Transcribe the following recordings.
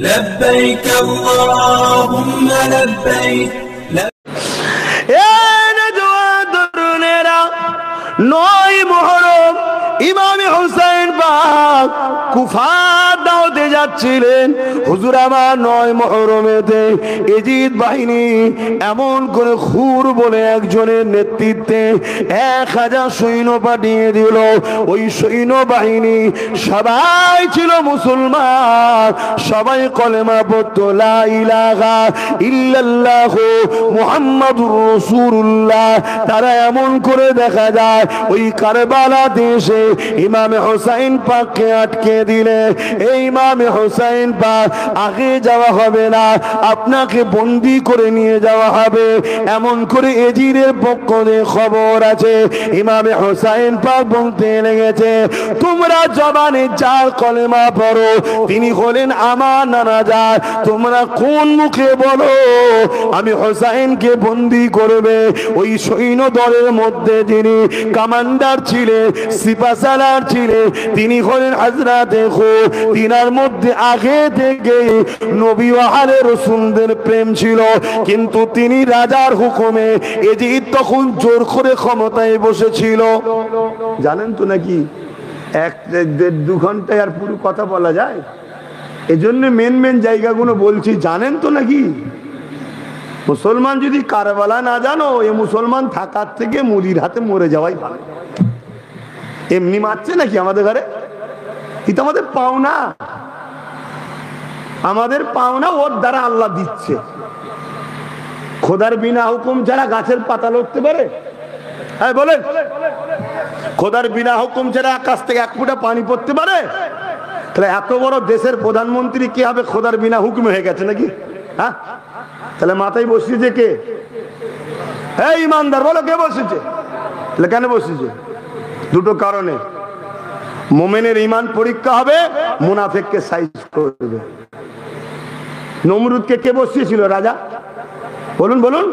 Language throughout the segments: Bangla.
لبيك اللهم لبيك নয় মুহররম ইমাম হুসাইন পাক কুফার দাওয়াতে যাচ্ছিলেন। হুজুর আমার 9 মুহররমেতে ইজিদ বাহিনী এমন করে খুর বলে একজনের নেতৃত্বে 1000 সৈন্য পাঠিয়ে দিল। ওই সৈন্য বাহিনী সবাই ছিল মুসলমান, সবাই কলেমা পড়তো লা ইলাহা ইল্লাল্লাহ মুহাম্মাদুর রাসূলুল্লাহ। তারা এমন করে দেখা যায় ওই কারবালা দেশে ইমামে হুসাইন পাককে আটকে দিলে, এই ইমামে হুসাইন পাক আগে যাওয়া হবে না, আপনাকে বন্দি করে নিয়ে যাওয়া হবে, এমন করে এজিদের পক্ষ থেকে খবর আছে। ইমামে হুসাইন পাক বলতে লেগেছে, তোমরা জবানে যার কলেমা পড়ো তিনি হলেন আমার নানাজান, তোমরা কোন মুখে বলো আমি হুসাইনকে বন্দি করবে? ওই সৈন্য দলের মধ্যে যিনি কমান্ডার ছিলেন, সিপাহসালার ছিলেন, তিনি হলেন হযরতে খু। তিনার মধ্যে আগে থেকে নবী ও আলে রাসূলদের প্রেম ছিল, কিন্তু তিনি রাজার হুকুমে এজিদ তখন জোর করে ক্ষমতায় বসেছিল। জানেন তো নাকি 1-1.5-2 ঘন্টায় আর পুরো কথা বলা যায়, এজন্য মেন জায়গাগুলো বলছি। জানেন তো নাকি মুসলমান যদি কারবালা না জানো, এ মুসলমান থাকার থেকে মুদির হাতে মরে যাওয়াই ভালো। এমনি মারছে নাকি আমাদের ঘরে? এটা আমাদের পাওনা, আমাদের পাওনা ওর দ্বারা আল্লাহ দিচ্ছে। খোদার বিনা হুকুম ছাড়া গাছের পাতা লড়তে পারে? হ্যাঁ বলেন, খোদার বিনা হুকুম ছাড়া আকাশ থেকে 1 ফোঁটা পানি পড়তে পারে? তাহলে এত বড় দেশের প্রধানমন্ত্রী কি হবে খোদার বিনা হুকুমে হয়ে গেছে নাকি? হ্যাঁ, তাহলে মাথায় বসিয়েছে কে? এই ইমানদার বলো, কে বসেছে? তাহলে কেন বসেছে? দুটো কারণে। মুমিনের ঈমান পরীক্ষা হবে, মুনাফিককে সাইজ করবে। নমরুদকে কে বসিয়েছিল? রাজা। বলুন বলুন,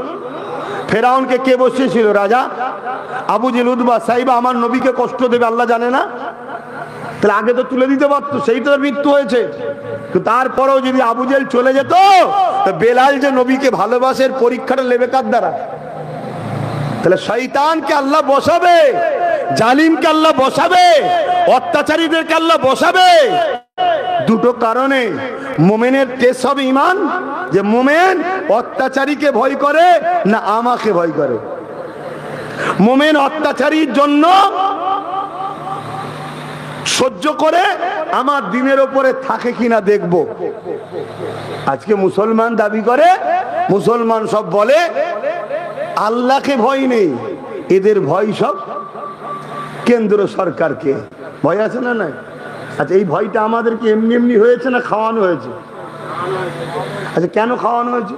ফেরাউনকে কে বসিয়েছিল? রাজা। আবু জেহেল, উতবা, সাইবা আমার নবীকে কষ্ট দেবে আল্লাহ জানে না? তাহলে আগে তো তুলে দিতে পারতো, সেই তো মৃত্যু হয়েছে। তারপরেও যদি আবু জেহেল চলে যেত, বেলাল যে নবীকে ভালোবাসের পরীক্ষাটা নেবে কার দ্বারা? তাহলে শয়তানকে আল্লাহ বসাবে, জালিমকে আল্লাহ বসাবে, অত্যাচারীদেরকে আল্লাহ বসাবে। দুটো কারণে মুমিনের টেস্ট হবে ঈমান, যে মুমিন অত্যাচারীকে ভয় করে না আমাকে ভয় করে। মুমিন অত্যাচারীর জন্য সহ্য করে আমার দিনের উপরে থাকে কিনা দেখবো। আজকে মুসলমান দাবি করে, মুসলমান সব বলে আল্লাহকে ভয় নেই, এদের ভয় সব কেন্দ্র সরকারকে। ভয় আছে না নাই? আচ্ছা, এই ভয়টা আমাদেরকে এমনি এমনি হয়েছে না খাওয়ানো হয়েছে? আচ্ছা, কেন খাওয়ানো হয়েছে?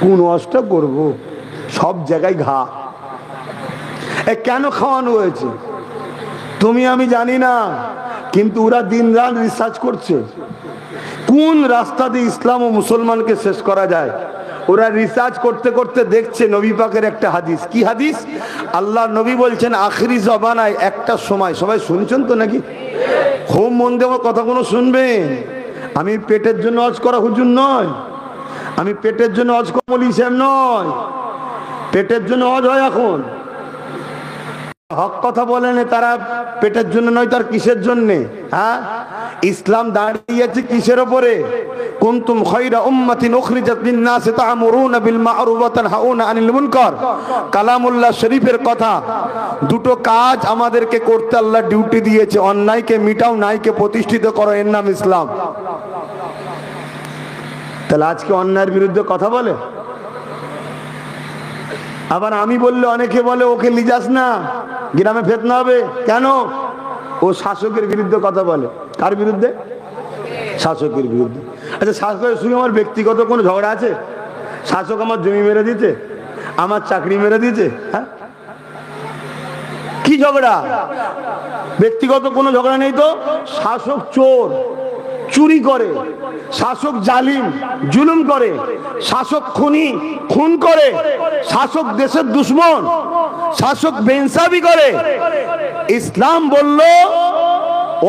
কোন অষ্ট করবো, সব জায়গায় ঘা। কেন খাওয়ানো হয়েছে তুমি আমি জানি না, কিন্তু ওরা দিন রাত রিসার্চ করছে কোন রাস্তা দিয়ে ইসলাম ও মুসলমানকে শেষ করা যায়। ওরা রিসার্চ করতে করতে দেখছে নবী পাকের একটা হাদিস। কি হাদিস? আল্লাহ নবী বলছেন আখিরি জবানায় একটা সময়, সবাই শুনছেন তো নাকি? খুব মন দিয়ে আমার কথাগুলো শুনবেন। আমি পেটের জন্য হজ করা হুজুর নয়, আমি পেটের জন্য হজ করা বলি সাহেব নয়। পেটের জন্য হজ হয় এখন, হক কথা বলেন তারা পেটের জন্য নয়, তার কিসের জন্য? হ্যাঁ, ইসলাম দাঁড়িয়েছে কিসের উপরে? কুনতুম খায়রা উম্মাতিন উখরিজাত লিন-নাস তা'মুরুনা বিল মা'রুফ ওয়া তানহাউনা আনিল মুনকার। কালামুল্লাহ শরীফের কথা। দুটো কাজ আমাদেরকে করতে আল্লাহ ডিউটি দিয়েছে, অন্যায়কে মিটাও, ন্যায়কে প্রতিষ্ঠিত করো, এর নাম ইসলাম। তাহলে আজকে অন্যায়ের বিরুদ্ধে কথা বলে, আবার আমি বললে অনেকে বলে ওকে লিজাস না, গ্রামে ফেতনা হবে। কেন? ও শাসকের বিরুদ্ধে কথা বলে। কার বিরুদ্ধে? শাসকের বিরুদ্ধে। আচ্ছা, শাসকের সঙ্গে আমার ব্যক্তিগত কোনো ঝগড়া আছে? শাসক আমার জমি মেরে দিতে, আমার চাকরি মেরে দিতে, হ্যাঁ, কি ঝগড়া? ব্যক্তিগত কোনো ঝগড়া নেই তো। শাসক চোর, চুরি করে, শাসক জালিম, জুলুম করে, শাসক খুনি, খুন করে, শাসক দেশের দুশ্মন, শাসক বেইনসাফি করে। ইসলাম বলল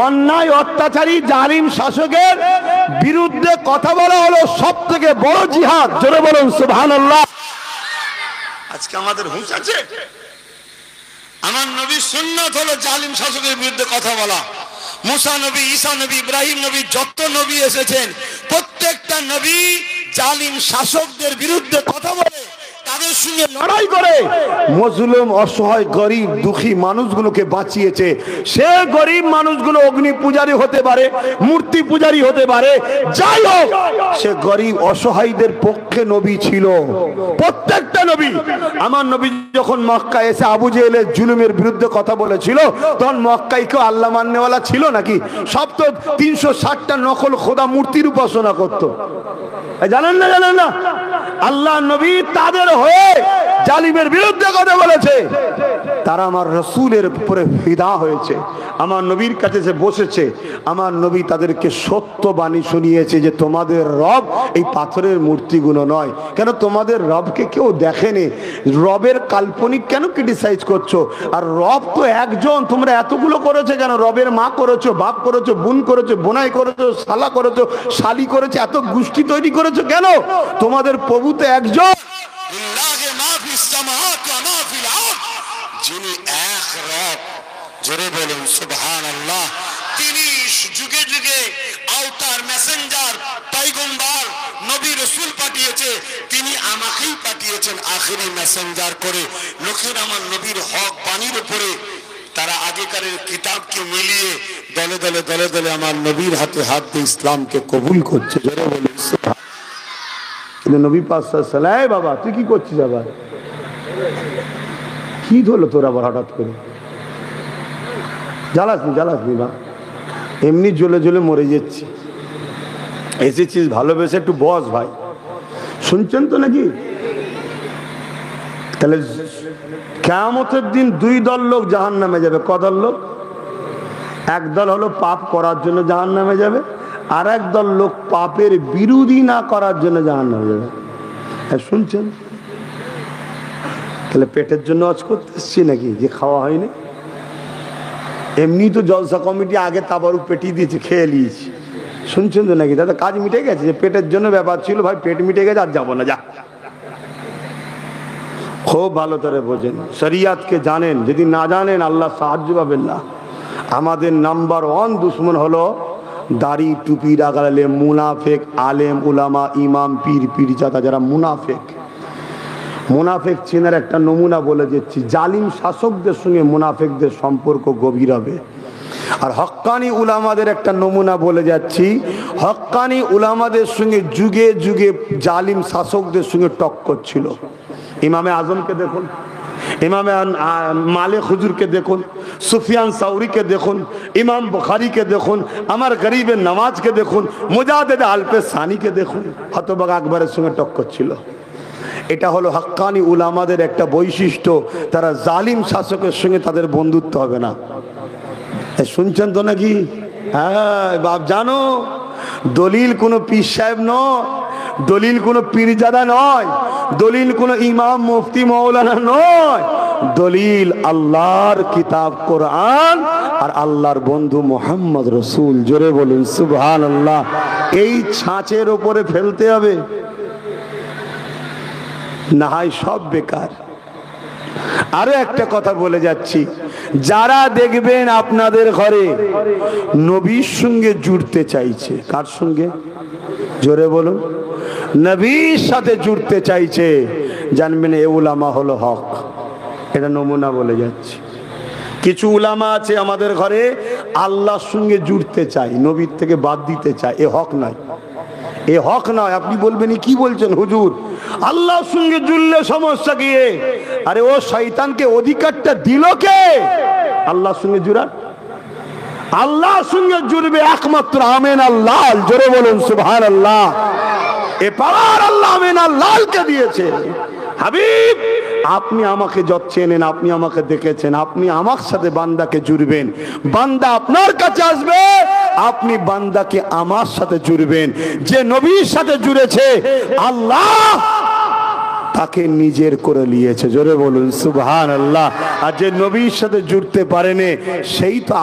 অন্যায় অত্যাচারী জালিম শাসকের বিরুদ্ধে কথা বলা হলো সবথেকে বড় জিহাদ। জোরে বলুন সুবহানাল্লাহ। আজকে আমাদের হুঁশ আছে? আমার নবীর সুন্নাত হলো জালিম শাসকের বিরুদ্ধে কথা বলা। মুসা নবী, ঈসা নবী, ইব্রাহিম নবী, যত নবী এসেছেন প্রত্যেকটা নবী জালিম শাসকদের বিরুদ্ধে কথা বলে, তাদের সঙ্গে লড়াই করে মজলুম, অসহায়, গরিব, দুঃখী মানুষগুলোকে বাঁচিয়েছে। সে গরিব মানুষগুলো অগ্নি পূজারী হতে পারে, মূর্তি পূজারী হতে পারে, যাই হোক সে গরিব অসহায়দের পক্ষে নবী ছিল, প্রত্যেকটা নবী। আমার নবী যখন মক্কা এসে আবু জেহেলের জুলুমের বিরুদ্ধে কথা বলেছিল, তখন মক্কায় কেউ আল্লাহ মাননেওয়ালা ছিল নাকি? সব তো 360টা নকল খোদা মূর্তির উপাসনা করতো। জানেন না? জানেন না? আল্লাহ নবী তাদের হয়ে জালিমের বিরুদ্ধে কথা বলেছে। তারা আমার রাসূলের উপরে ফিদা হয়েছে, আমার নবীর কাছে যে বসেছে। আমার নবী তাদেরকে সত্য বাণী শুনিয়েছে যে তোমাদের রব এই পাথরের মূর্তিগুলো নয়। কেন তোমাদের রবকে কেউ দেখেনি? রবের কাল্পনিক কেন ক্রিটিসাইজ করছো? আর রব তো একজন, তোমরা এতগুলো করেছো কেন? রবের মা করেছো, বাপ করেছো, বোন করেছো, বোনাই করেছো, শালা করেছো, শালি করেছো, এত গোষ্ঠী তৈরি করেছো কেন? তোমাদের প্রভু তো একজন। যিনি এক রব, জোরে বলুন সুবহানাল্লাহ। তিনি যুগে যুগে আওতার, মেসেঞ্জার, পয়গম্বর, নবী রাসূল পাঠিয়েছে। তিনি আমাকেই পাঠিয়েছেন আখেরি মেসেঞ্জার করে। লোকের আমার নবীর হক বাণীর উপরে তারা আগেকারের কিতাবকে মিলিয়ে দলে দলে দলে দলে আমার নবীর হাতে হাত দিয়ে ইসলামকে কবুল করছে। জোরে বলুন সুবহানাল্লাহ। কিন্তু নবী পাক সাল্লাল্লাহু আলাইহি ওয়াসাল্লাম, বাবা তুই কি করছিস? আবার কি হলো তোর আবার হঠাৎ করে? জ্বালাসনি বা এমনি জ্বলে জ্বলে মরে যাচ্ছি। এসেছিস ভালোবেসে, একটু বস ভাই। শুনছেন তো নাকি? তাহলে কিয়ামতের দিন দুই দল লোক জাহান্নামে যাবে। কদল লোক? এক দল হলো পাপ করার জন্য জাহান্নামে যাবে, আর এক দল লোক পাপের বিরোধী না করার জন্য জাহান্নামে যাবে। হ্যাঁ শুনছেন? তাহলে পেটের জন্য আজ করতে এসছি নাকি যে খাওয়া হয়নি? এমনি তো জলসা কমিটি আগে তাবারু পেটিয়ে দিয়েছে, খেয়ে নিয়েছি। শুনছেন তো নাকি? দাদা কাজ মিটে গেছে, যে পেটের জন্য ব্যাপার ছিল ভাই, পেট মিটে গেছে, আর যাবো না, যা। খুব ভালো করে বোঝেন, শরিয়াতকে জানেন। যদি না জানেন আল্লাহ সাহায্য পাবেন না। আমাদের নাম্বার 1 দুশ্মন হলো দাড়ি টুপি রাগালে মুনাফেক, আলেম উলামা, ইমাম, পীর, পীরজাদা, যারা মুনাফেক। মুনাফেক চেনার একটা নমুনা বলে দিচ্ছি। জালিম শাসকদের সঙ্গে মুনাফেকদের সম্পর্ক গভীর হবে। আর হক্কানি উলামাদের একটা নমুনা বলে যাচ্ছি। হক্কানি উলামাদের সঙ্গে যুগে যুগে জালিম শাসকদের সঙ্গে টক্কর ছিল। ইমামে আজমকে দেখুন, ইমামে মালিক হুজুরকে দেখুন, সুফিয়ান সাউরিকে দেখুন, ইমাম বুখারীকে দেখুন, আমার গরিবের নওয়াজকে দেখুন, মুজাদ্দিদ আলপে সানিকে দেখুন। হতবাগ আকবরের সঙ্গে টক্কর ছিল। এটা হলো হক্কানি উলামাদের একটা বৈশিষ্ট্য। তারা জালিম শাসকের সঙ্গে তাদের বন্ধুত্ব হবে না। শুনছেন তো নাকি? হ্যাঁ বাপ, জানো দলিল কোনো পীর সাহেব নয়, দলিল কোনো পীরজাদা নয়, দলিল কোনো ইমাম মুফতি মৌলানা নয়। দলিল আল্লাহর কিতাব কোরআন আর আল্লাহর বন্ধু মুহাম্মদ রাসূল। জোরে বলুন সুবহানাল্লাহ। এই ছাঁচের উপরে ফেলতে হবে, না হয় সব বেকার। আরো একটা কথা বলে যাচ্ছি, যারা দেখবেন আপনাদের ঘরে নবীর সঙ্গে জুড়তে চাইছে, কার সঙ্গে? জোরে বলুন, নবীর সাথে জুড়তে চাইছে, জানবেন এ উলামা হলো হক। এটা নমুনা বলে যাচ্ছি। কিছু উলামা আছে আমাদের ঘরে আল্লাহর সঙ্গে জুড়তে চায়, নবীর থেকে বাদ দিতে চায়। এ হক নয়, এ হক নয়। আপনি বলবেন কি বলছেন হুজুর, আল্লাহর সঙ্গে জুড়লে সমস্যা কি? আরে ও শয়তানকে অধিকারটা দিল কে আল্লাহর সঙ্গে জুড়ার? আল্লাহর সঙ্গে জুড়বে একমাত্র আমিন আল্লাহ। জোরে বলুন সুবহানাল্লাহ। এ পাওয়ার আল্লাহ আমিন আল্লাহকে দিয়েছে। হাবিব, আপনি আমাকে যত চেনেন, আপনি আমাকে দেখেছেন, আপনি আমার সাথে বান্দাকে জুড়বেন, বান্দা আপনার কাছে আসবে, আপনি বান্দাকে আমার সাথে জুড়বেন। যে নবীর সাথে জুড়েছে আল্লাহ তাকে নিজের করে নিয়েছে। জোরে বলুন সুবহানাল্লাহ। আর যে নবীর সাথে জুড়তে পারেনি সেই তো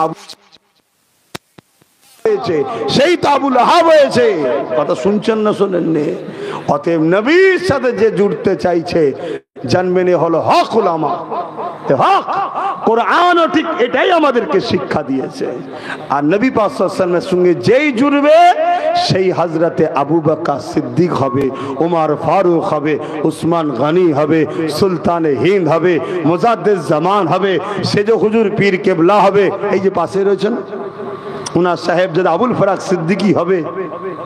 হয়েছে, সেই তো আবু লাহাব হয়েছে। কথা শুনছেন না শোনেননি? অতএব নবীর সাথে যে জুড়তে চাইছে জানবেন হলো হক উলামা, হক। কোরআনও ঠিক এটাই আমাদেরকে শিক্ষা দিয়েছে। আর নবী পাক সাল্লাল্লাহু আলাইহি ওয়াসাল্লামের সঙ্গে যেই জুড়বে সেই হযরতে আবু বকর সিদ্দিক হবে, ওমর ফারুক হবে, উসমান গনি হবে, সুলতানে হিন্দ হবে, মুজাদ্দিদ জামান হবে, সেজ হুজুর পীর কেবলা হবে। এই যে পাশে রয়েছেন উনার সাহেবজাদা আবুল ফারাক সিদ্দিকী হবে।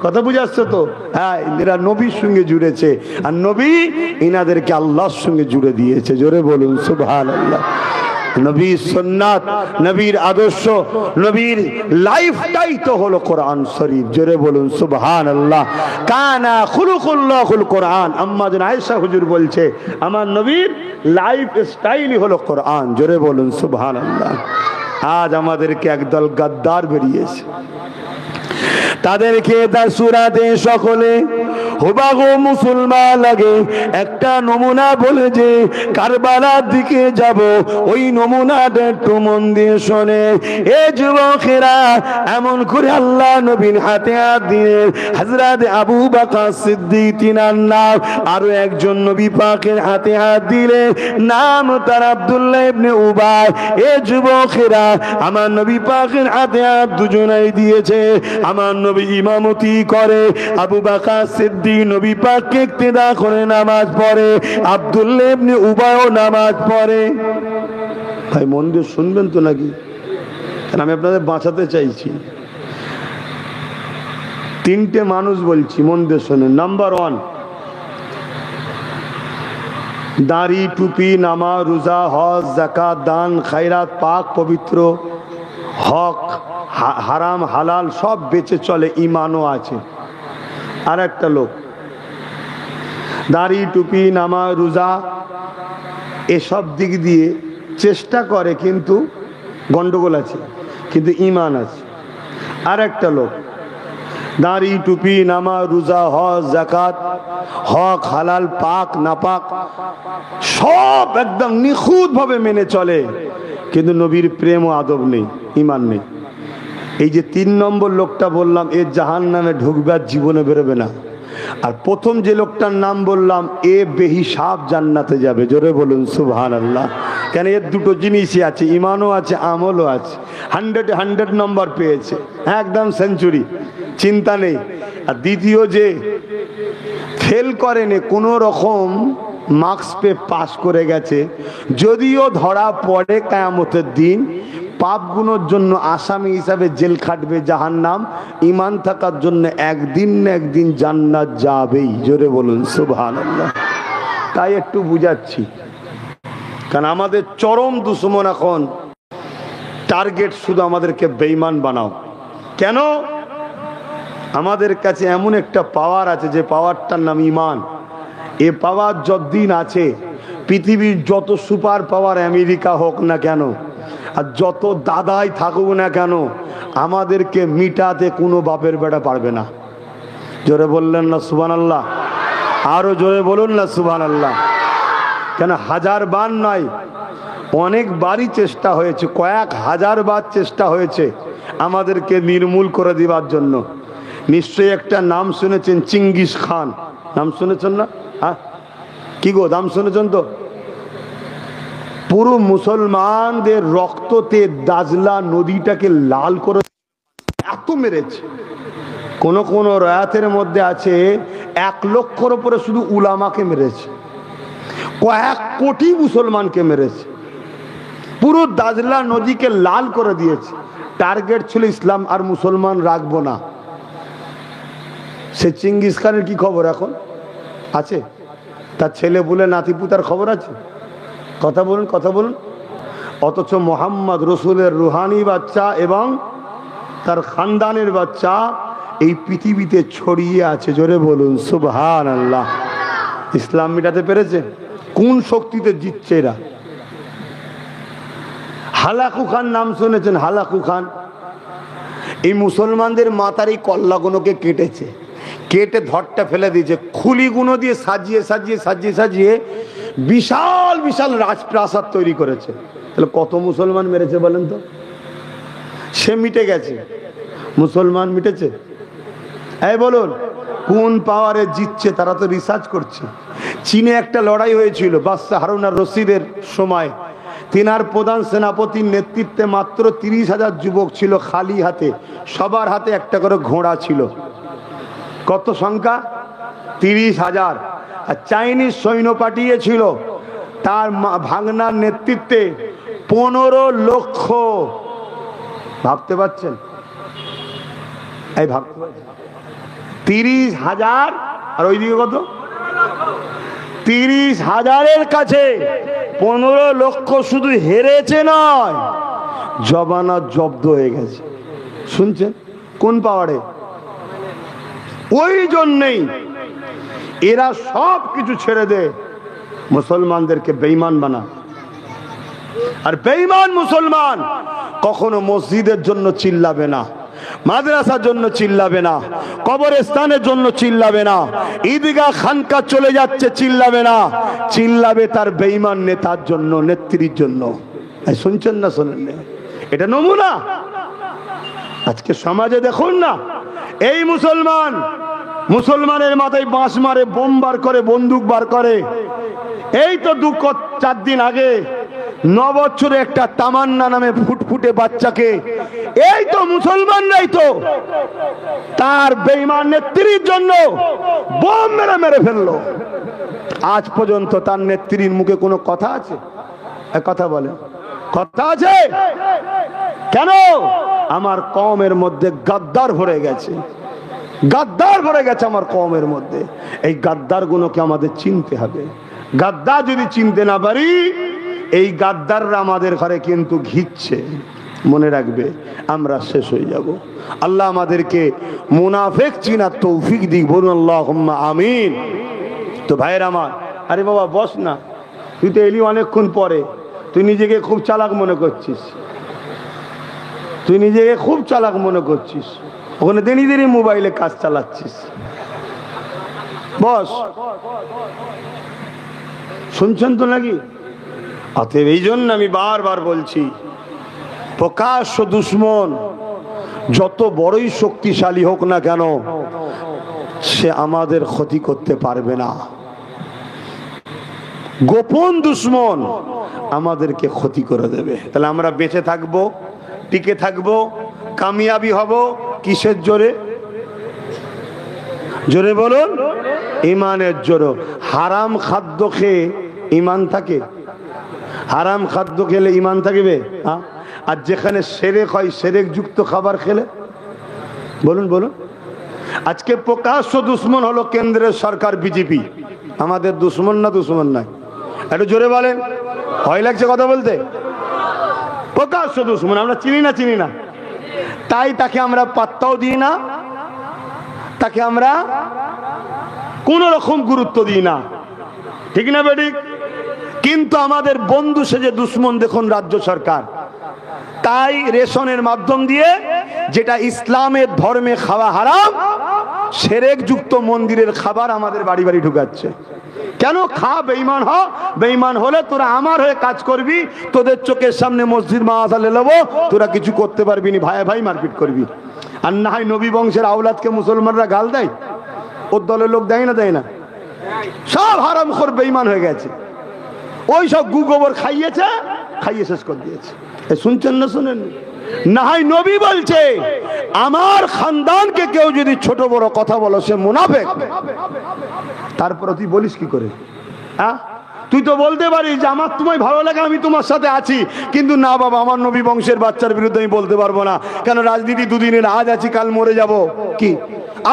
কথা বুঝে আসছে তো? হ্যাঁ, এরা নবীর সঙ্গে জুড়েছে, আর নবী ইনাদেরকে আল্লাহর সঙ্গে জুড়ে দিয়েছে। জোরে বলুন সুবহানাল্লাহ। নবীর সুন্নাত, নবীর আদর্শ, নবীর লাইফটাই তো হলো কোরআন শরীফ। জোরে বলুন সুবহানাল্লাহ। কানা খুলুকুল্লাহুল কোরআন। আম্মা জান আয়েশা হুজুর বলছে আমার নবীর লাইফ স্টাইলই হলো কোরআন। জোরে বলুন সুবহানাল্লাহ। আজ আমাদেরকে একদল গাদ্দার বেরিয়েছে, তাদেরকে তার সুরাতে সকলে হুবাহু মুসলমান লাগে। একটা নমুনা বলে যে কারবালার দিকে যাব, ওই নমুনাটা একটু মন দিয়ে শোনে। এ যুবকেরা, এমন করে আল্লাহ নবীর হাতে হাত দিয়ে হযরত আবু বকর সিদ্দিক তিনার নাম, আরো একজন নবী পাকের হাতে হাত দিলে নাম তার আব্দুল্লাহ ইবনে উবাই। এ যুবকেরা, আমার নবী পাকের হাতে হাত দুজনেই দিয়েছে। আমার নবী ইমামতি করে, আবু বকর সিদ্দিক নবী পাককে ইক্তেদা করে নামাজ পড়ে, আব্দুল্লাহ ইবনে উবাইও নামাজ পড়ে। ভাই মন দিয়ে শুনবেন তো নাকি? কারণ আমি আপনাদের বাঁচাতে চাইছি। তিনটে মানুষ বলছি, মন দিয়ে শোনেন। নাম্বার 1, দাড়ি, টুপি, নামাজ, রোজা, হজ, যাকাত, দান, খায়রাত, পাক পবিত্র, হক হারাম হালাল সব বেঁচে চলে, ঈমানও আছে। আর একটা লোক দাড়ি, টুপি, নামাজ, রোজা এসব দিক দিয়ে চেষ্টা করে, কিন্তু গন্ডগোল আছে, কিন্তু ঈমান আছে। আর একটা লোক দাড়ি, টুপি, নামাজ, রোজা, হজ, যাকাত, হক হালাল পাক নাপাক সব একদম নিখুঁত ভাবে মেনে চলে, কিন্তু নবীর প্রেম ও আদব নেই, ঈমান নেই। এই যে 3 নম্বর লোকটা বললাম, এ জাহান্নামে ঢুকবে, আর জীবনে বেরোবে না। আর প্রথম যে লোকটার নাম বললাম, এ বেহিসাব জান্নাতে যাবে। জোরে বলুন সুবহানাল্লাহ। কেন? এর দুটো জিনিসই আছে, ঈমানও আছে, আমলও আছে। 100 নম্বর পেয়েছে, একদম সেঞ্চুরি, চিন্তা নেই। আর দ্বিতীয় যে ফেল করেনি, কোনো রকম মার্কস পেয়ে পাস করে গেছে, যদিও ধরা পড়ে কিয়ামতের দিন পাপগুলোর জন্য আসামি হিসাবে জেল খাটবে, জাহান্নাম। ঈমান থাকার জন্য একদিন না একদিন জান্নাত যাবেই। জোরে বলুন সুবহানাল্লাহ। তাই একটু বুঝাচ্ছি, কারণ আমাদের চরম দুশমন এখন টার্গেট শুধু আমাদেরকে বেঈমান বানাও। কেন? আমাদের কাছে এমন একটা পাওয়ার আছে, যে পাওয়ারটার নাম ঈমান। এ পাওয়ার যতদিন আছে, পৃথিবীর যত সুপার পাওয়ার আমেরিকা হোক না কেন, আর যত দাদাই থাকুক না কেন, আমাদেরকে মিটাতে কোনো বাপের বেটা পারবে না। জোরে বললেন না সুবহানাল্লাহ? আরো জোরে বলুন না সুবহানাল্লাহ। কেন? 1000 বার নয়, অনেকবারই চেষ্টা হয়েছে, কয়েক হাজার বার চেষ্টা হয়েছে আমাদেরকে নির্মূল করে দিবার জন্য। নিশ্চয়ই একটা নাম শুনেছেন, চিঙ্গিস খান। নাম শুনেছেন না? হ্যাঁ, কি গো, নাম শুনেছেন তো? পুরো মুসলমানদের রক্ততে দাজলা নদীটাকে লাল করে এত মেরেছে। কোন কোন রায়াতের মধ্যে আছে 1 লক্ষর উপরে শুধু উলামাকে মেরেছে, কয়েক কোটি মুসলমানকে মেরেছে, পুরো দাজলা নদীকে লাল করে দিয়েছে। টার্গেট ছিল ইসলাম আর মুসলমান রাখবো না। সে চিঙ্গিস খানের কি খবর এখন আছে? তার ছেলে বলে নাতিপুতার খবর আছে? কথা বলুন, কথা বলুন। অথচ মোহাম্মদ রসুলের রুহানি বাচ্চা এবং তার খানদানের বাচ্চা এই পৃথিবীতে ছড়িয়ে আছে। জোরে বলুন সুবহানাল্লাহ। ইসলাম মিটাতে পেরেছে? কোন শক্তিতে জিতছে এরা? হালাকু খান নাম শুনেছেন? হালাকু খান এই মুসলমানদের মাথার এই কল্লাগুলোকে কেটেছে, কেটে ধরটা ফেলে দিয়েছে, খুলিগুলো দিয়ে সাজিয়ে সাজিয়ে সাজিয়ে সাজিয়ে বিশাল বিশাল রাজপ্রাসাদ তৈরি করেছে। তাহলে কত মুসলমান মেরেছে বলেন তো? সে মিটে গেছে। মুসলমান মিটেছে? এই বলুন, কোন পাওয়ারে জিতছে? তারা তো রিসার্চ করছে। চীনে একটা লড়াই হয়েছিল বাদশাহ হারুন আর রশিদের সময়। তিনার প্রধান সেনাপতির নেতৃত্বে মাত্র 30,000 যুবক ছিল খালি হাতে, সবার হাতে একটা করে ঘোড়া ছিল। কত সংখ্যা? 30,000। আর চাইনিজ সৈন্য পাঠিয়েছিল তার ভাগনার নেতৃত্বে 15 লক্ষ। ভাবতে পারছেন? এই ভাবতে পারছেন? 30,000 আর ওইদিকে কত? 30,000-এর কাছে 15 লক্ষ শুধু হেরেছে নয়, জবানা জব্দ হয়ে গেছে। শুনছেন? কোন পাওয়ারে? ওই জন্যেই এরা সব কিছু ছেড়ে দে, মুসলমানদেরকে বেঈমান বানা। আর বেঈমান মুসলমান কখনো মসজিদের জন্য চিল্লাবে না, মাদ্রাসার জন্য চিল্লাবে না, কবরস্থানের জন্য চিল্লাবে না, ঈদগাহ খানকা চলে যাচ্ছে চিল্লাবে না, চিল্লাবে তার বেঈমান নেতার জন্য, নেত্রীর জন্য। শুনছেন না? শোনেন না? এটা নমুনা। আজকে সমাজে দেখুন না, এই মুসলমানের মাথায় বাঁশ মারে, বোম বার করে, বন্দুক বার করে। এই তো 2-4 দিন আগে 9 বছরে একটা তামান্না নামে ফুটফুটে বাচ্চাকে এই তো মুসলমানরাই তো তার বেঈমান নেত্রীর জন্য বোম মেরে মেরে ফেললো। আজ পর্যন্ত তার নেত্রীর মুখে কোনো কথা আছে? কথা বলে? কথা আছে? কেন? আমার কওমের মধ্যে গাদ্দার ভরে গেছে, গাদ্দার ভরে গেছে আমার কওমের মধ্যে। এই গাদ্দার গুলোকে আমাদের চিনতে হবে। গাদ্দার যদি চিনতে না পারি, এই গাদ্দাররা আমাদের ঘরে কিন্তু ঘিরছে। মনে রাখবে, আমরা শেষ হয়ে যাব। আল্লাহ আমাদেরকে মুনাফিক চিনার তৌফিক দিক। বলুন আল্লাহুম্মা আমিন। তো ভাইয়ের আমার, আরে বাবা বস না, তুই তো এলি অনেকক্ষণ পরে। তুই নিজেকে খুব চালাক মনে করছিস, তুই নিজেকে খুব চালাক মনে করছিস, ওখানে দেরি দেরি মোবাইলে কাজ চালাচ্ছিস। বস, শুনছেন তো নাকি? অতএব এই জন্য আমি বারবার বলছি, প্রকাশ্য দুশ্মন যত বড়ই শক্তিশালী হোক না কেন, সে আমাদের ক্ষতি করতে পারবে না। গোপন দুশ্মন আমাদেরকে ক্ষতি করে দেবে। তাহলে আমরা বেঁচে থাকবো, টিকে থাকবো, কামিয়াবি হব কিসের জোরে? জোরে বলুন, ইমানের জোরে। হারাম খাদ্য খেয়ে ইমান থাকে? হারাম খাদ্য খেলে ইমান থাকবে? আর যেখানে সেরেক হয়, সেরেক যুক্ত খাবার খেলে? বলুন বলুন। আজকে প্রকাশ্য দুশ্মন হলো কেন্দ্রের সরকার, বিজেপি। আমাদের দুশ্মন না দুশ্মন নাই? একটু জোরে বলেন, ভয় লাগছে কথা বলতে। প্রকাশ্য দুশ্মন। আমরা চিনি না, চিনি না, তাই তাকে আমরা পাত্তাও দিই না, তাকে আমরা কোন রকম গুরুত্ব দিই না। ঠিক না বেঠিক? কিন্তু আমাদের বন্ধু সেজে দুশ্মন দেখুন রাজ্য সরকার। তাই রেশনের মাধ্যম দিয়ে, যেটা ইসলামের ধর্মে খাওয়া হারাম, সেরেক যুক্ত মন্দিরের খাবার আমাদের বাড়ি বাড়ি ঢুকাচ্ছে। কেন? খা, বেঈমান হ। বেঈমান হলে তোরা আমার হয়ে কাজ করবি, তোদের চোখের সামনে মসজিদ মাদ্রাসা লেলাবো, তোরা কিছু করতে পারবি না, ভাই ভাই মারপিট করবি। আর না হয় নবী বংশের আওলাদকে মুসলমানরা গাল দেয়, ওর দলের লোক দেয় না? দেয় না? সব হারামখোর বেঈমান হয়ে গেছে। ওই সব গু গোবর খাইয়েছে, খাইয়ে শেষ করে দিয়েছে। শুনছেন না? শুনেন না? হয় নবী বলছে, আমার খানদানকে কেউ যদি ছোট বড় কথা বলো, সে মুনাফিক। তারপরে তুই বলিস কি করে? হ্যাঁ, তুই তো বলতে পারিস যে আমার তোমায় ভালো লাগে, আমি তোমার সাথে আছি, কিন্তু না বাবা, আমার নবী বংশের বাচ্চার বিরুদ্ধে আমি বলতে পারবো না। কেন? রাজনীতি দুদিনের, আজ আছি কাল মরে যাব। কি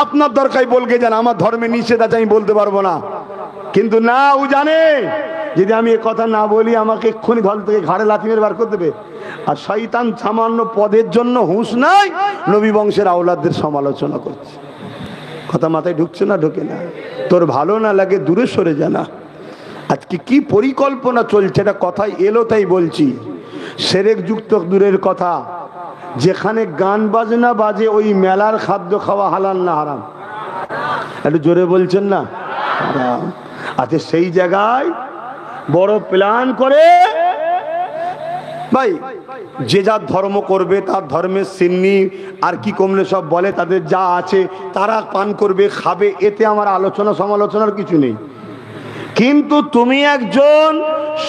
আপনার দরকার বলকে যান, আমার ধর্মে নিষেধ আছে, আমি বলতে পারবো না। কিন্তু না, ও জানে যদি আমি এ কথা না বলি, আমাকে এক্ষুনি ঘর থেকে ঘাড়ে লাথি মেরে বার করে দেবে। আর শয়তান সামান্য পদের জন্য হুঁশ নাই, নবী বংশের আওলাদদের সমালোচনা করছে। কথা মাথায় ঢুকছে না? ঢোকে না? তোর ভালো না লাগে দূরে সরে জানা। আজকে কি পরিকল্পনা চলছে, এটা কথাই এলো তাই বলছি। সেরেক যুক্ত দূরের কথা, যেখানে গান বাজনা বাজে, ওই মেলার খাদ্য খাওয়া হালাল না হারাম? একটু জোরে বলছেন না? হারাম। আচ্ছা, সেই জায়গায় বড় প্ল্যান করে ভাই যে যার ধর্ম করবে, তার ধর্মের সিন্নি আর কি কমলে সব বলে, তাদের যা আছে তারা পান করবে, খাবে, এতে আমার আলোচনা সমালোচনার কিছু নেই। কিন্তু তুমি একজন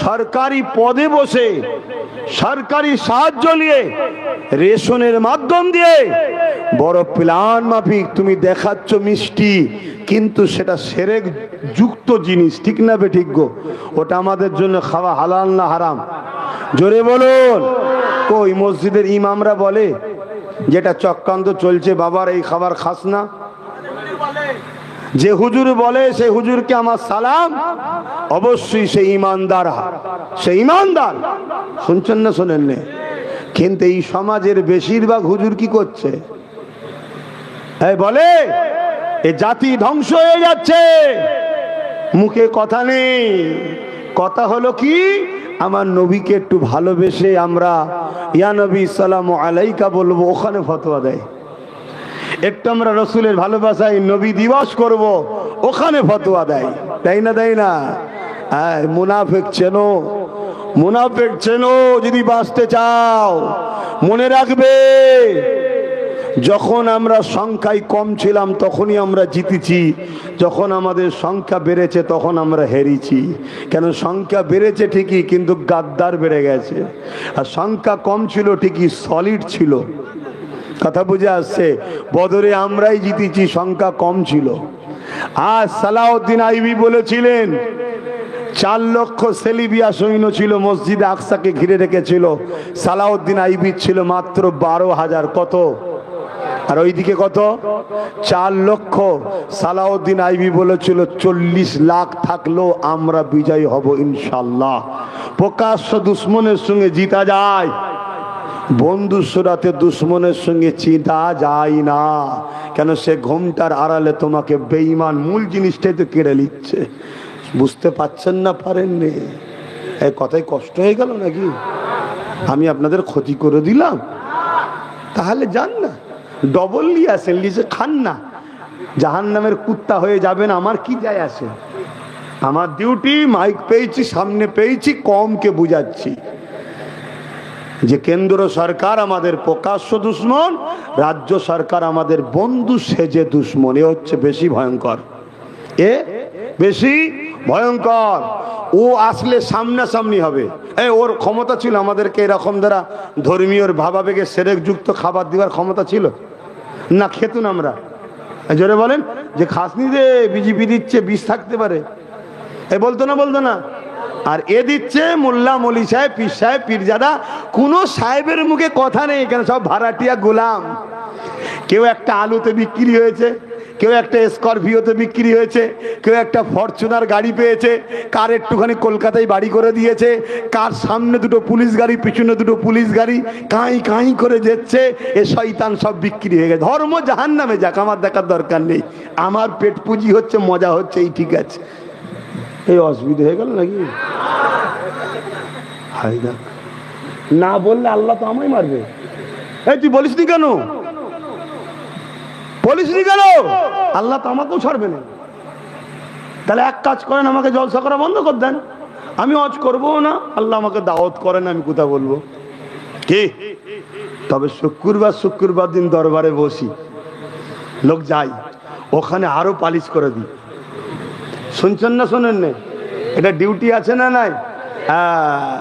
সরকারি পদে বসে সরকারি সাহায্য নিয়ে রেশনের মাধ্যম দিয়ে বড় প্ল্যান মাফিক তুমি দেখাচ্ছ মিষ্টি, কিন্তু সেটা শিরক যুক্ত জিনিস, ঠিক না বেঠিক গো? ওটা আমাদের জন্য খাওয়া হালাল না হারাম? জোরে বলুন। কই মসজিদের ইমামরা বলে যেটা চক্রান্ত চলছে, বাবার এই খাবার খাস না? যে হুজুর বলে সেই হুজুরকে আমার সালাম, অবশ্যই সে ইমানদার, সে ইমানদার। শুনছেন না শোনেন না? কিন্তু এই সমাজের বেশিরভাগ হুজুর কি করছে? এই বলে এ জাতি ধ্বংস হয়ে যাচ্ছে, মুখে কথা নেই। কথা হলো কি, আমার নবীকে একটু ভালোবেসে আমরা ইয়া নবী সালামু আলাইকা বলবো, ওখানে ফতোয়া দেয়। একটু আমরা রসুলের ভালোবাসায় নবী দিবস করব, ওখানে ফতোয়া দেয়। তাই না? দেয় না? মুনাফিক চেনো, মুনাফিক চেনো যদি বাঁচতে চাও। মনে রাখবে, যখন আমরা সংখ্যায় কম ছিলাম তখনই আমরা জিতেছি, যখন আমাদের সংখ্যা বেড়েছে তখন আমরা হেরেছি। কেন? সংখ্যা বেড়েছে ঠিকই, কিন্তু গাদ্দার বেড়ে গেছে। আর সংখ্যা কম ছিল ঠিকই, সলিড ছিল। কথা বুঝে আসছে? বদরে আমরাই জিতেছি, সংখ্যা কম ছিল। আর সালাউদ্দিন আইবি বলেছিলেন 4 লক্ষ সেলিবিয়া সৈন্য ছিল, মসজিদে আকসাকে ঘিরে রেখেছিল। সালাউদ্দিন আইবি ছিল মাত্র 12,000। কত? আর ওইদিকে কত? 4 লক্ষ। সালাউদ্দিন আইবি বলেছিল 40 লাখ থাকলেও আমরা বিজয়ী হব ইনশাল্লাহ। প্রকাশ্য দুশ্মনের সঙ্গে জিতা যায়, বন্ধু সুরাতে দুশ্মনের সঙ্গে চিন্তা যায় না। কেন? সে ঘুমটার আড়ালে তোমাকে বেঈমান মূল জিনিসটাই তো কেড়ে নিচ্ছে। বুঝতে পারছেন না? পারেননি? এই কথাই কষ্ট হয়ে গেল নাকি? আমি আপনাদের ক্ষতি করে দিলাম? তাহলে যান না, ডবল নিয়ে আসেন, লিজে খান না, জাহান্নামের কুত্তা হয়ে যাবেন। আমার কি যায় আসে? আমার ডিউটি, মাইক পেয়েছি, সামনে পেয়েছি, কমকে বুঝাচ্ছি যে কেন্দ্র সরকার আমাদের প্রকাশ্য দুশ্মন, রাজ্য সরকার আমাদের বন্ধু সেজে দুশ্মন। এ হচ্ছে বেশি ভয়ঙ্কর, এ বেশি ভয়ঙ্কর। ও আসলে সামনাসামনি হবে। ওর ক্ষমতা ছিল আমাদেরকে এরকম দ্বারা ধর্মীয় ভাবাবেগে শিরক যুক্ত খাবার দেওয়ার ক্ষমতা ছিল না? খেতুন আমরা? জোরে বলেন যে খাসনি দে, বিজেপি দিচ্ছে, বিষ থাকতে পারে, এ বলতো না? বলতো না? আর এ দিচ্ছে মোল্লা, মলি সাহেব, পীর সাহেব, পীরজাদা। কোন সাহেবের মুখে কথা নেই, কেন? সব ভাড়াটিয়া গোলাম। কেউ একটা আলুতে বিক্রি হয়েছে, কেউ একটা স্করপিওতে বিক্রি হয়েছে, কেউ একটা ফরচুনার গাড়ি পেয়েছে, কার একটুখানি কলকাতায় বাড়ি করে দিয়েছে, কার সামনে দুটো পুলিশ গাড়ি, পিছনে দুটো পুলিশ গাড়ি, কাঁই কাঁই করে যাচ্ছে। এ শয়তান সব বিক্রি হয়ে গেছে। ধর্ম জাহান্নামে যাক, আমার দেখার দরকার নেই। আমার পেট পুঁজি হচ্ছে, মজা হচ্ছে, এই ঠিক আছে। এই অসুবিধা হয়ে গেল নাকি? না বললে আল্লাহ তো আমায় মারবে। এই তুই বলিস নি কেন? বলিস নি কেন? আল্লাহ তো আমাকেও ছাড়বে না। তাহলে এক কাজ করেন, আমাকে জলসা করা বন্ধ করে দেন, আমি হজ করবো না। আল্লাহ আমাকে দাওয়াত করেন, আমি কোথা বলবো কি? তবে শুক্রবার দিন দরবারে বসি, লোক যাই, ওখানে আরো পালিশ করে দিই। শুনছেন না শোনেন না? এটা ডিউটি আছে না নাই? হ্যাঁ,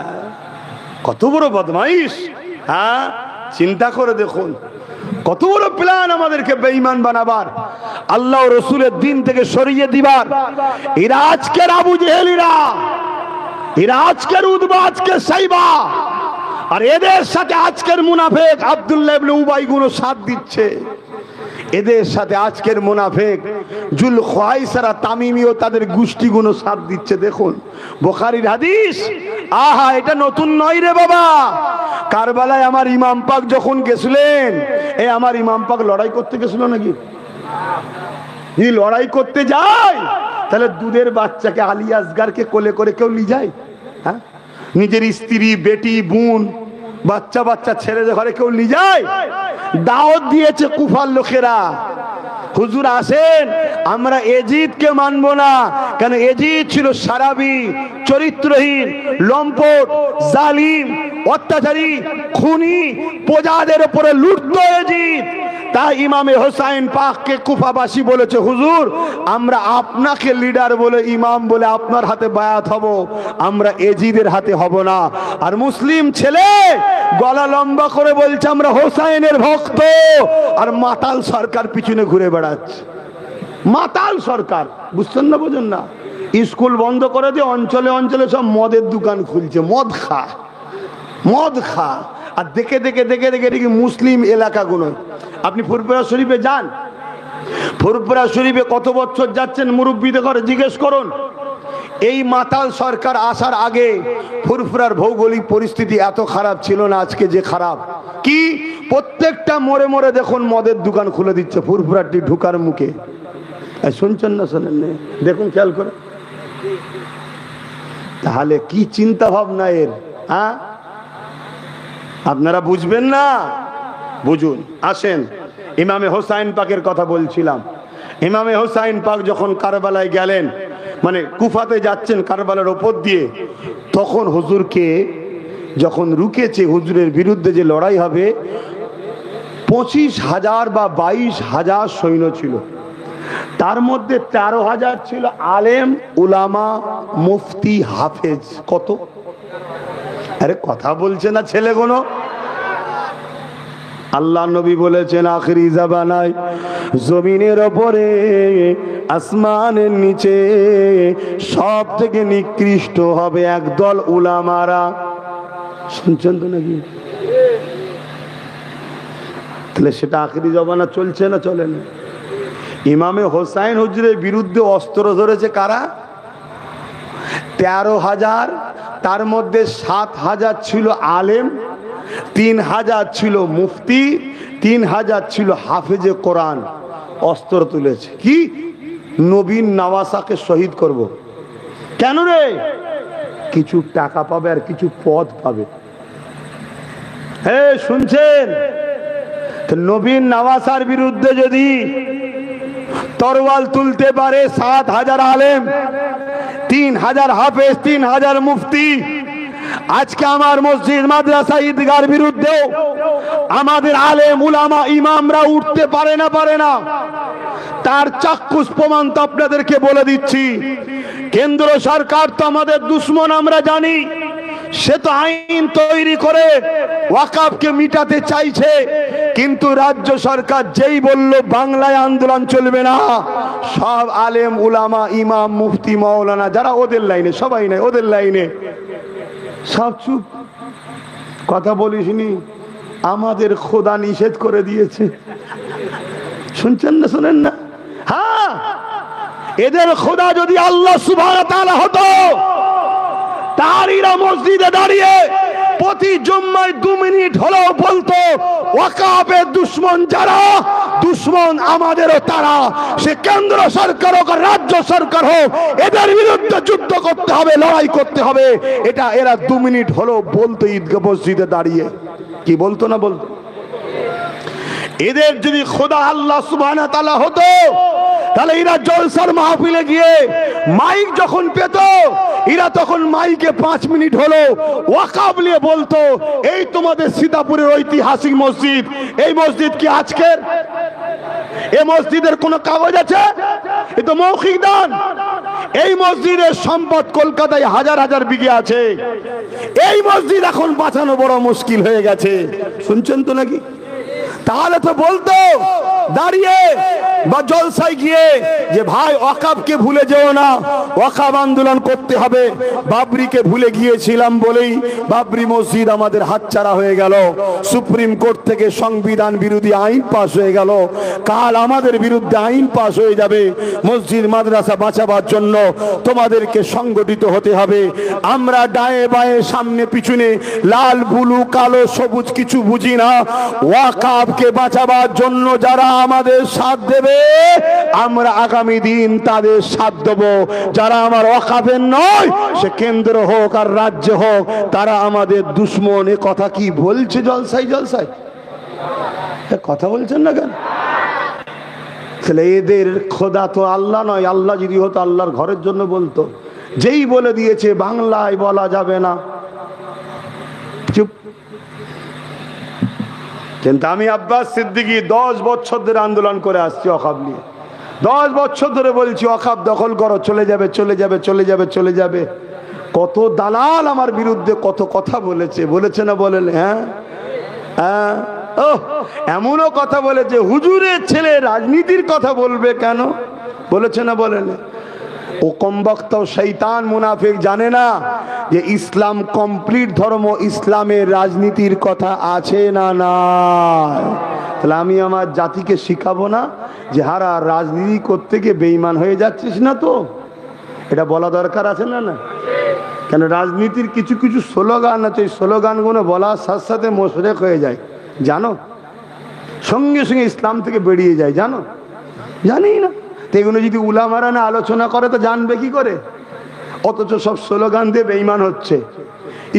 কত বড় বদমাইশ। হ্যাঁ, চিন্তা করে দেখুন কত বড় প্ল্যান আমাদেরকে বেঈমান বানাবার, আল্লাহ ও রসুলের দিন থেকে সরিয়ে দিবার। এরা আজকের আবু জেহেলিরা, এরা আজকের উতবা, আজকের সাইবা, আর এদের সাথে আজকের মুনাফিক আব্দুল্লাহ ইবনে উবাই গুলো সাথ দিচ্ছে। এদের সাথে আজকের মুনাফিক জুল খুয়াইসারা তামিমি ও তাদের গোষ্ঠীগুলো সাথ দিচ্ছে। দেখুন বুখারীর হাদিস। আহা, এটা নতুন নয় রে বাবা। কারবালায় আমার ইমাম পাক যখন গেছিলেন, আমার ইমাম পাক লড়াই করতে গেছিল নাকি? লড়াই করতে যায়, তাহলে দুধের বাচ্চাকে, আলী আসগারকে কোলে করে কেউ নিয়ে যায়? হ্যাঁ, নিজের স্ত্রী, বেটি, বোন, বাচ্চা বাচ্চা ছেড়ে ঘরে কেউ নিয়ে যায়? দাওয়াত দিয়েছে কুফার লোকেরা, হুজুর আসেন, আমরা এজিদকে মানবো না। কেন? এজিদ ছিল সারাবি, চরিত্রহীন, লম্পট, জালিম, অত্যাচারী, খুনি, প্রজাদের উপরে লুটতো এজিদ। তাই ইমামে হোসাইন পাককে কুফাবাসী বলেছে, হুজুর আমরা আপনাকে লিডার বলে, ইমাম বলে আপনার হাতে বায়াত হব, আমরা এজিদের হাতে হব না। আর মুসলিম ছেলে গলা লম্বা করে বলছে আমরা হোসাইনের ভক্ত, আর মাতাল সরকার পিছনে ঘুরে বেড়াচ্ছে। মাতাল সরকার, বুঝছেন না, বোঝেন না? স্কুল বন্ধ করে দিয়ে অঞ্চলে অঞ্চলে সব মদের দোকান খুলছে, মদ খা, মদ খা। আর দেখে দেখে দেখে দেখে দেখে মুসলিম এলাকাগুলো, আপনি ফুরফুরা শরীফে যান, ফুরফুরা শরীফে কত বছর যাচ্ছেন মুরব্বীদের ঘরে জিজ্ঞেস করুন। এই মাতাল সরকার আসার আগে ফুরফুরার ভৌগোলিক পরিস্থিতি এত খারাপ ছিল না আজকে যে খারাপ। কি প্রত্যেকটা মোড়ে মোড়ে দেখুন মদের দোকান খুলে দিচ্ছে ফুরফুরাটি ঢুকার মুখে। শুনছেন না, শোনেন না? দেখুন, খেয়াল করে। তাহলে কি চিন্তা ভাবনা এর, হ্যাঁ? আপনারা বুঝবেন না, বুঝুন। আসেন, ইমামে হোসাইন পাকের কথা বলছিলাম। ইমামে হোসাইন পাক যখন কারবালায় গেলেন, মানে কুফাতে যাচ্ছেন কারবালার ওপর দিয়ে, তখন হুজুরকে যখন রুকেছে, হুজুরের বিরুদ্ধে যে লড়াই হবে, 25,000 বা 22,000 সৈন্য ছিল। তার মধ্যে 13,000 ছিল আলেম, উলামা, মুফতি, হাফেজ। কত? আরে কথা বলছে না ছেলেগুলো? আল্লাহ নবী বলেছেন আখিরি জামানায় জমিনের ওপরে, আসমানের নিচে সব থেকে নিকৃষ্ট হবে একদল উলামারা। শুনছেন তো নাকি? তাহলে সেটা আখিরি জামানা চলছে না চলে না? ইমামে হোসাইন হুজুরের বিরুদ্ধে অস্ত্র ধরেছে কারা? 13,000। তার মধ্যে 7,000 ছিল আলেম, 3,000 ছিল মুফতি, 3,000 ছিল হাফেজে কোরআন। অস্ত্র তুলেছে কি? নবীন নওয়াসাকে শহীদ করব। কেন রে? কিছু টাকা পাবে আর কিছু পদ পাবে। হ্যাঁ, শুনছেন? নবীন নওয়াসার বিরুদ্ধে যদি তরোয়াল তুলতে পারে 7,000 আলেম, 3,000 হাফেজ, 3,000 মুফতি, আজকে আমার মসজিদ, মাদ্রাসা, ঈদগার বিরুদ্ধেও আমাদের আলেম, উলামা, ইমামরা উঠতে পারে না, পারে না। তার চাক্ষুষ প্রমাণ তো আপনাদেরকে বলে দিচ্ছি। কেন্দ্র সরকার তো আমাদের দুশ্মন, আমরা জানি। সে তো আইন তৈরি করে ওয়াকফকে মিটাতে চাইছে, কিন্তু রাজ্য সরকার যেই বলল বাংলায় আন্দোলন চলবে না, সব আলেম, উলামা, ইমাম, মুফতি, মাওলানা যারা ওদের লাইনে, সবাই নাই ওদের লাইনে, সব চুপ। কথা বলিসনি? আমাদের খোদা নিষেধ করে দিয়েছে। শুনছেন না, শোনেন না? হ্যাঁ, এদের খোদা যদি আল্লাহ সুবহানাহু ওয়া তাআলা হতো, তারিরা মসজিদে দাঁড়িয়ে প্রতি জুম্মায় 2 মিনিট হলেও বলতো ওয়াকফের দুশ্মন যারা, দুশ্মন আমাদেরও তারা। সে কেন্দ্র সরকার হোক, রাজ্য সরকার হোক, এদের বিরুদ্ধে যুদ্ধ করতে হবে, লড়াই করতে হবে। এটা এরা 2 মিনিট হলেও বলতো ঈদগাহ মসজিদে দাঁড়িয়ে। কি বলতো না বলতো? এদের যদি খোদা আল্লাহ সুবহানাহু ওয়া তাআলা হতো, তাহলে এরা জলসার মাহফিলে গিয়ে মাইক যখন পেত, এরা তখন মাইকে 5 মিনিট হলো ওয়াকফ নিয়ে বলতো, এই তোমাদের সীতাপুরের ঐতিহাসিক মসজিদ, এই মসজিদ কি আজকের? এই মসজিদের কোন কাগজ আছে? এ তো মৌখিক দান। এই মসজিদের সম্পদ কলকাতায় হাজার হাজার বিঘে আছে। এই মসজিদ এখন বাঁচানো বড় মুশকিল হয়ে গেছে। শুনছেন তো নাকি? তাহলে তো বলতো দাঁড়িয়ে বা জলসায় গিয়ে যে ভাই ওয়াকফকে ভুলে যেও না, ওয়াকফ আন্দোলন করতে হবে। বাবরিকে ভুলে গিয়েছিলাম বলেই বাবরি মসজিদ আমাদের হাতছাড়া হয়ে গেল। সুপ্রিম কোর্ট থেকে সংবিধান বিরোধী আইন পাস হয়ে গেল। কাল আমাদের বিরুদ্ধে আইন পাস হয়ে যাবে। মসজিদ মাদ্রাসা বাঁচাবার জন্য তোমাদেরকে সংগঠিত হতে হবে। আমরা ডায়ে বায়ে, সামনে পিছনে, লাল, ব্লু, কালো, সবুজ কিছু বুঝি না। ওয়াকফকে বাঁচাবার জন্য যারা আমাদের সাথ দেবে, আমরা আগামী দিন তাদের সাথ দেব। যারা আমার ওয়াকফের নয়, সে কেন্দ্র হোক আর রাজ্য হোক, তারা আমাদের দুশ্মন। এ কথা কি বলছে জলসাই? জলসাই কথা বলছেন না কেন? তাহলে এদের খোদা তো আল্লাহ নয়। আল্লাহ যদি হতো আল্লাহর ঘরের জন্য বলতো। যেই বলে দিয়েছে বাংলায় বলা যাবে না, চুপ। কিন্তু আমি আব্বাস সিদ্দিকী 10 বছর ধরে আন্দোলন করে আসছি ওয়াকফ নিয়ে। 10 বছর ধরে বলছি ওয়াকফ দখল করো, চলে যাবে চলে যাবে চলে যাবে চলে যাবে। কত দালাল আমার বিরুদ্ধে কত কথা বলেছে, বলেছে না বলেন? হ্যাঁ হ্যাঁ, ও এমনও কথা বলেছে হুজুরের ছেলে রাজনীতির কথা বলবে কেন, বলেছে না বলেন? ও কমবক্ত শয়তান মুনাফিক জানে না যে ইসলাম কমপ্লিট ধর্ম, ইসলামের রাজনীতির কথা আছে না না। তাহলে আমি আমার জাতিকে শিখাবো না যে হারা রাজনীতি করতে গিয়ে বেঈমান হয়ে যাচ্ছিস না? তো এটা বলা দরকার আছে না না? কেন রাজনীতির কিছু কিছু স্লোগান আছে, এই স্লোগানগুলো বলার সাথে সাথে মোশরেক হয়ে যায়, জানো? সঙ্গে সঙ্গে ইসলাম থেকে বেরিয়ে যায়, জানো? জানি না। তো এগুলো যদি উলামারা না আলোচনা করে তো জানবে কি করে? অথচ সব স্লোগান দিয়ে বেঈমান হচ্ছে,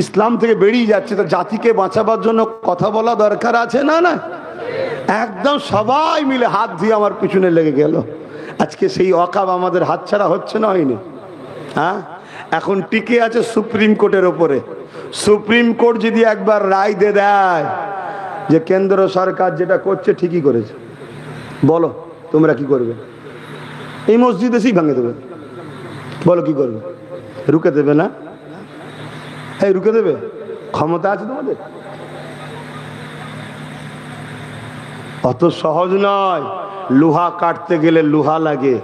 ইসলাম থেকে বেরিয়ে যাচ্ছে। তো জাতিকে বাঁচাবার জন্য কথা বলা দরকার আছে না না? একদম সবাই মিলে হাত দিয়ে আমার পিছনে লেগে গেল। আজকে সেই ওয়াকফ আমাদের হাতছাড়া হচ্ছে না, হয়নি? হ্যাঁ, এখন টিকে আছে সুপ্রিম কোর্টের ওপরে। সুপ্রিম কোর্ট যদি একবার রায় দিয়ে দেয় যে কেন্দ্র সরকার যেটা করছে ঠিকই করেছে, বলো তোমরা কি করবে? এই মসজিদ এসেই ভাঙে দেবে, বলো কি করবে? রুকে দেবে না? এই রুকে দেবে? ক্ষমতা আছে তোমাদের? অত সহজ নয়। লোহা কাটতে গেলে লোহা লাগে,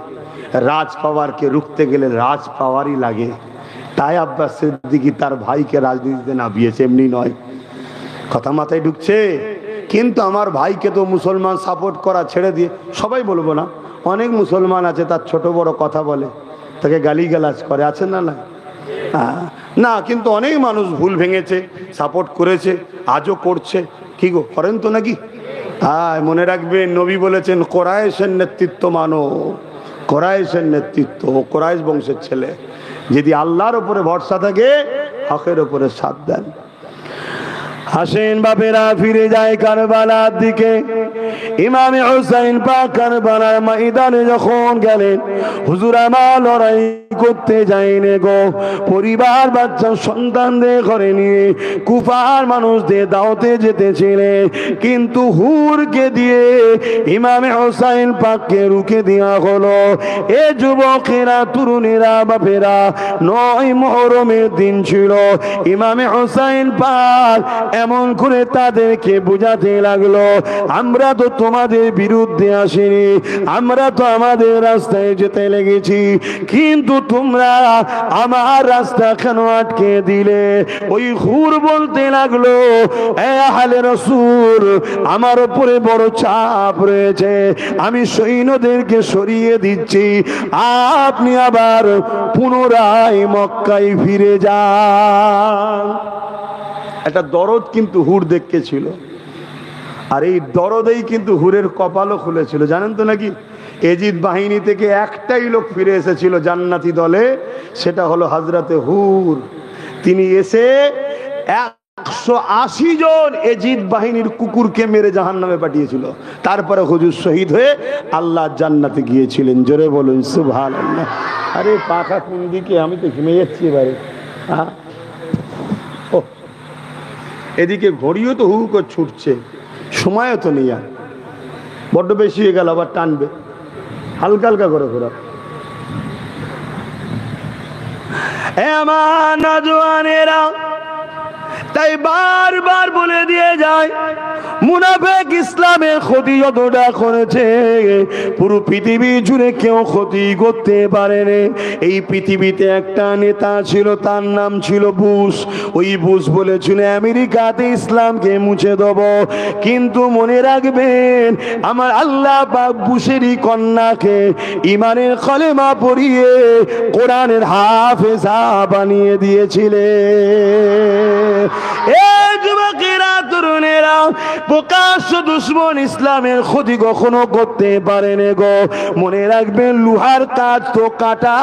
রাজ পাওয়ারকে রুখতে গেলে রাজ পাওয়ারই লাগে। তাই আব্বাস সিদ্দিকী তার ভাইকে রাজনীতিতে নামিয়েছে, এমনি নয়। কথা মাথায় ঢুকছে? কিন্তু আমার ভাইকে তো মুসলমান সাপোর্ট করা ছেড়ে দিয়ে, সবাই বলবো না, অনেক মুসলমান আছে তার ছোট বড় কথা বলে, তাকে গালিগালাজ করে, আছে না না? না, কিন্তু অনেক মানুষ ভুল ভেঙেছে, সাপোর্ট করেছে, আজও করছে। কি গো, করেন তো নাকি? হ্যাঁ, মনে রাখবেন নবী বলেছেন কোরাইশের নেতৃত্ব মানো, কোরাইশের নেতৃত্ব, কোরাইশ বংশের ছেলে। যদি আল্লাহর উপরে ভরসা থাকে হকের উপরে সাথ দেন। হাসেন বাপেরা ফিরে যায় কারবালার দিকে। ইমামে হুসাইন পাক কারবালার ময়দানে যখন গেলেন, হুজুর আমার লড়াই করতে যায়নি গো, পরিবার বাচ্চা সন্তানদের ঘরে নিয়ে কুফার মানুষদের দাওয়াতে যেতেছিলেন। কিন্তু হুরকে দিয়ে ইমামে হুসাইন পাককে রুখে দেওয়া হলো। এ যুবকেরা, তরুণেরা, বাপেরা, 9 মুহররমের দিন ছিল। ইমামে হুসাইন পাক এমন করে তাদেরকে বুঝাতে লাগলো, আমরা তো তোমাদের বিরুদ্ধে আসিনি, আমরা তো আমাদের রাস্তায় যেতে লেগেছি, কিন্তু তোমরা আমার রাস্তা কেন আটকে দিলে? ওই হুর বলতে লাগলো, এ আহলে রাসূল, আমার উপরে বড় চাপ রয়েছে, আমি সৈন্যদেরকে সরিয়ে দিচ্ছি, আপনি আবার পুনরায় মক্কায় ফিরে যান। একটা দরদ কিন্তু হুর দেখতে ছিল, আর এই দরদেই কিন্তু হুরের কপালও খুলেছিল, জানেন তো নাকি? এজিদ বাহিনী থেকে একটাই লোক ফিরে এসেছিল জান্নাতি দলে, সেটা হলো হযরতে হুর। তিনি এসে 180 জন এজিদ বাহিনীর কুকুরকে মেরে জাহান্নামে পাঠিয়েছিল। তারপরে হুজুর শহীদ হয়ে আল্লাহ জান্নাতে গিয়েছিলেন। জোরে বলুন সুবহানাল্লাহ। আরে পাখা কোন দিকে? আমি তো ঘুমিয়ে যাচ্ছি এবারে। হ্যাঁ, এদিকে ঘড়িও তো হু করে ছুটছে, সময়ও তো নেই, আর বড্ড বেশি হয়ে গেল, আবার টানবে, হালকা হালকা করে ঘোরা। আমার নওজওয়ানেরা তাই বারবার বলে দিয়ে যায়, মুনাফিক ইসলামের ক্ষতি যতটা করেছে পুরো পৃথিবী জুড়ে কেউ ক্ষতি করতে পারেনি। এই পৃথিবীতে একটা নেতা ছিল, তার নাম ছিল বুশ। ওই বুশ বলেছিল আমেরিকাতে ইসলামকে মুছে দেব, কিন্তু মনে রাখবেন আমার আল্লাহ পাক বুশেরই কন্যাকে ইমানের কলেমা পড়িয়ে কোরআনের হাফেজা বানিয়ে দিয়েছিলেন। যুবকেরা, তরুণেরা, প্রকাশ্য দুশমন ইসলামের ক্ষতি কখনো করতে পারেনি গো। মনে রাখবেন লোহার কাজ তো কাটা,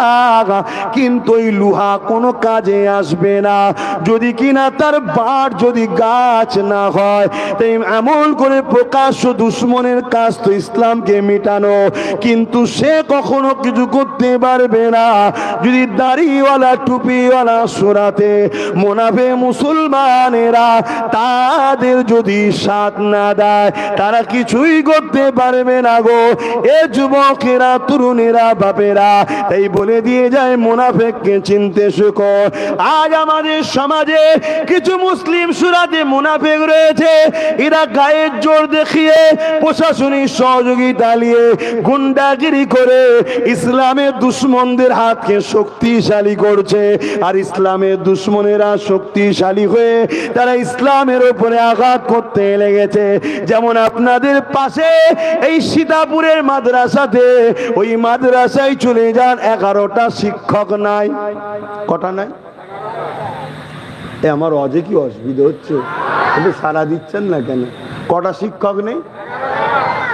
কিন্তু ওই লোহা কোনো কাজে আসবে না যদি কিনা তার বাট যদি গাছ না হয়। তাই এমন করে প্রকাশ্য দুশমনের কাজ তো ইসলামকে মিটানো, কিন্তু সে কখনো কিছু করতে পারবে না যদি দাড়িওয়ালা টুপিওয়ালা সুরাতে মুনাফিক মুসলমানেরা তাদের আমাদের যদি সাথ না দেয় তারা কিছুই করতে পারবে না গো। এ যুবকেরা, তরুণেরা, বাপেরা, তাই বলে দিয়ে যায় মুনাফিককে চিনতে শেখো। আজ আমাদের সমাজে কিছু মুসলিম সুরাতে মুনাফিক রয়েছে। এরা গায়ের জোর দেখিয়ে, প্রশাসনিক সহযোগিতা নিয়ে, গুন্ডাগিরি করে ইসলামের দুশ্মনদের হাতকে শক্তিশালী করছে। আর ইসলামের দুশ্মনেরা শক্তিশালী হয়ে তারা ইসলামের উপরে আঘাত করতে লেগেছে। যেমন আপনাদের পাশে এই সীতাপুরের মাদ্রাসাতে, ওই মাদ্রাসায় চলে যান, 11টা শিক্ষক নাই। কটা নাই? আমার অজে কি অসুবিধা হচ্ছে? কিন্তু সারা দিচ্ছেন না কেন? কটা শিক্ষক নেই?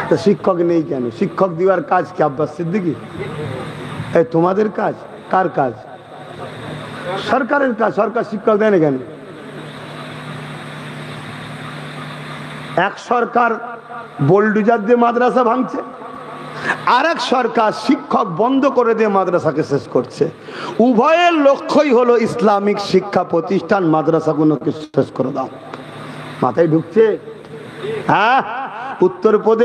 তা শিক্ষক নেই কেন? শিক্ষক দেওয়ার কাজ কি আব্বাস সিদ্দিকী? এই তোমাদের কাজ? কার কাজ? সরকারের কাজ। সরকার শিক্ষক দেয় না কেন? এক সরকার বোলডুজার দিয়ে মাদ্রাসা ভাঙছে, আর এক সরকার শিক্ষক বন্ধ করে দিয়ে মাদ্রাসাকে শেষ করছে। উভয়ের লক্ষ্যই হলো ইসলামিক শিক্ষা প্রতিষ্ঠান মাদ্রাসাগুলোকে শেষ করে দাও। মাথায় ঢুকছে? হ্যাঁ, উত্তরপ্রদেশ